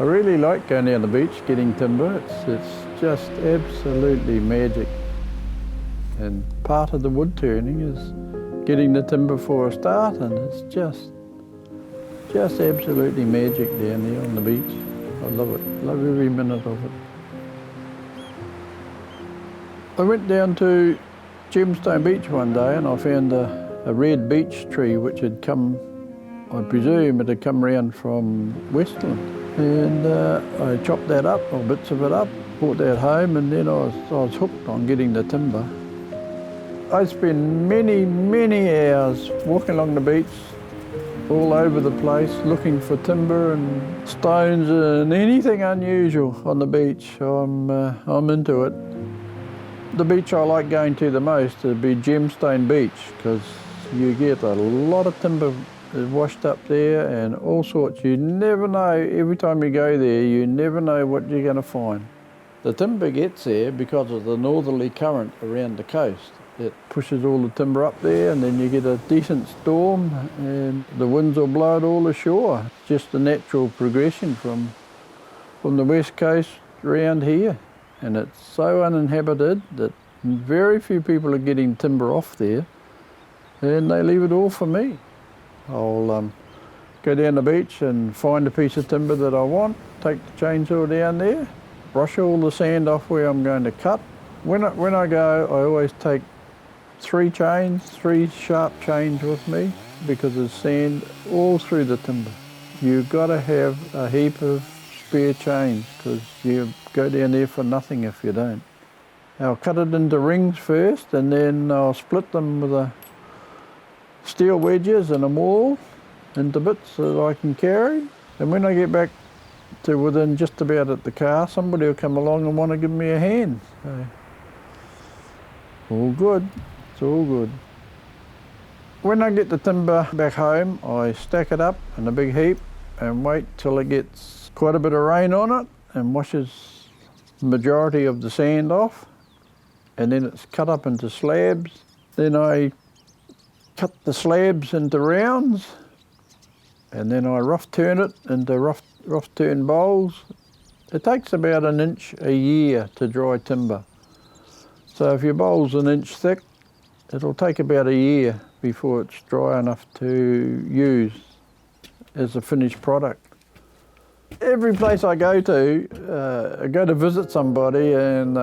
I really like going down the beach, getting timber. It's just absolutely magic. And part of the wood turning is getting the timber for a start, and it's just absolutely magic down there on the beach. I love it, love every minute of it. I went down to Gemstone Beach one day and I found a red beech tree which had come, I presume it had come round from Westland. And I chopped that up, or bits of it up, brought that home, and then I was hooked on getting the timber. I spent many hours walking along the beach, all over the place, looking for timber and stones and anything unusual on the beach. I'm into it. The beach I like going to the most would be Gemstone Beach, because you get a lot of timber washed up there and all sorts. You never know, every time you go there, you never know what you're going to find. The timber gets there because of the northerly current around the coast. It pushes all the timber up there, and then you get a decent storm and the winds will blow it all ashore. It's just a natural progression from the west coast around here. And it's so uninhabited that very few people are getting timber off there, and they leave it all for me. I'll go down the beach and find a piece of timber that I want, take the chainsaw down there, brush all the sand off where I'm going to cut. When I go, I always take three sharp chains with me, because there's sand all through the timber. You've got to have a heap of spare chains, because you go down there for nothing if you don't. I'll cut it into rings first, and then I'll split them with a steel wedges and a maul into bits that I can carry. And when I get back to within just about at the car, somebody will come along and want to give me a hand. So, all good, it's all good. When I get the timber back home, I stack it up in a big heap and wait till it gets quite a bit of rain on it and washes the majority of the sand off. And then it's cut up into slabs. Then I cut the slabs into rounds, and then I rough turn it into rough turn bowls. It takes about 1 inch a year to dry timber. So if your bowl's 1 inch thick, it'll take about a year before it's dry enough to use as a finished product. Every place I go to visit somebody, and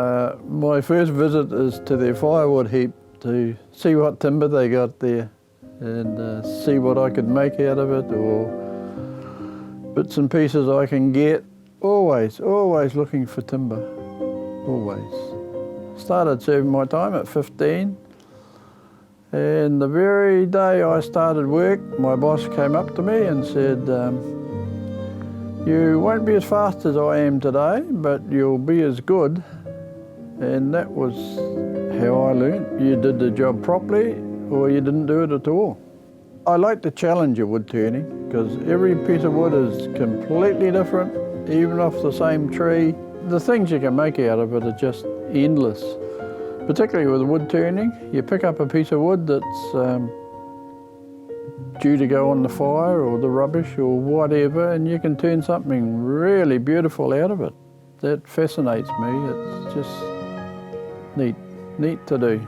my first visit is to their firewood heap to see what timber they got there and see what I could make out of it, or bits and pieces I can get. Always looking for timber, always. Started serving my time at 15, and the very day I started work, my boss came up to me and said, "You won't be as fast as I am today, but you'll be as good." And that was how I learned. You did the job properly, or you didn't do it at all. I like the challenge of wood turning, because every piece of wood is completely different, even off the same tree. The things you can make out of it are just endless. Particularly with wood turning, you pick up a piece of wood that's due to go on the fire or the rubbish or whatever, and you can turn something really beautiful out of it. That fascinates me. It's just neat to do.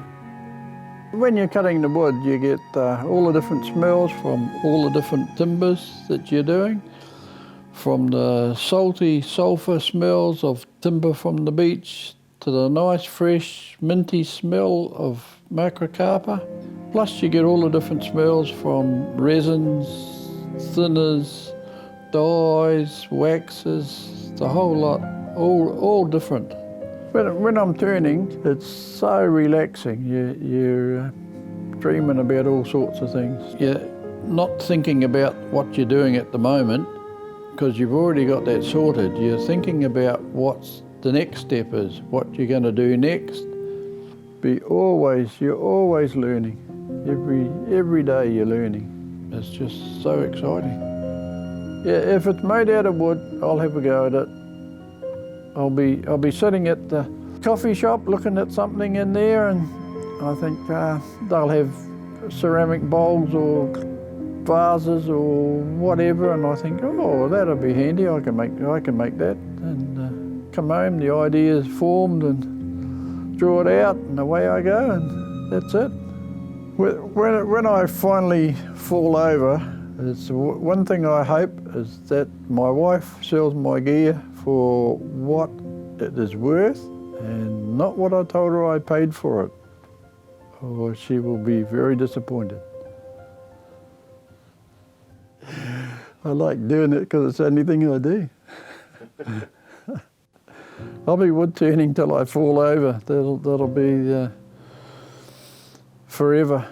When you're cutting the wood, you get all the different smells from all the different timbers that you're doing, from the salty sulphur smells of timber from the beach to the nice fresh minty smell of macrocarpa. Plus you get all the different smells from resins, thinners, dyes, waxes, the whole lot, all different. When I'm turning, it's so relaxing. You're dreaming about all sorts of things. You're not thinking about what you're doing at the moment, because you've already got that sorted. You're thinking about what's the next step is, what you're going to do next. You're always learning. Every day you're learning. It's just so exciting. Yeah, if it's made out of wood, I'll have a go at it. I'll be sitting at the coffee shop looking at something in there, and I think they'll have ceramic bowls or vases or whatever, and I think, oh, that'll be handy. I can make that. And come home, the idea is formed, and draw it out, and away I go, and that's it. When I finally fall over, it's one thing I hope is that my wife sells my gear for what it is worth and not what I told her I paid for it, or she will be very disappointed. I like doing it because it's the only thing I do. I'll be wood turning till I fall over. That'll be forever.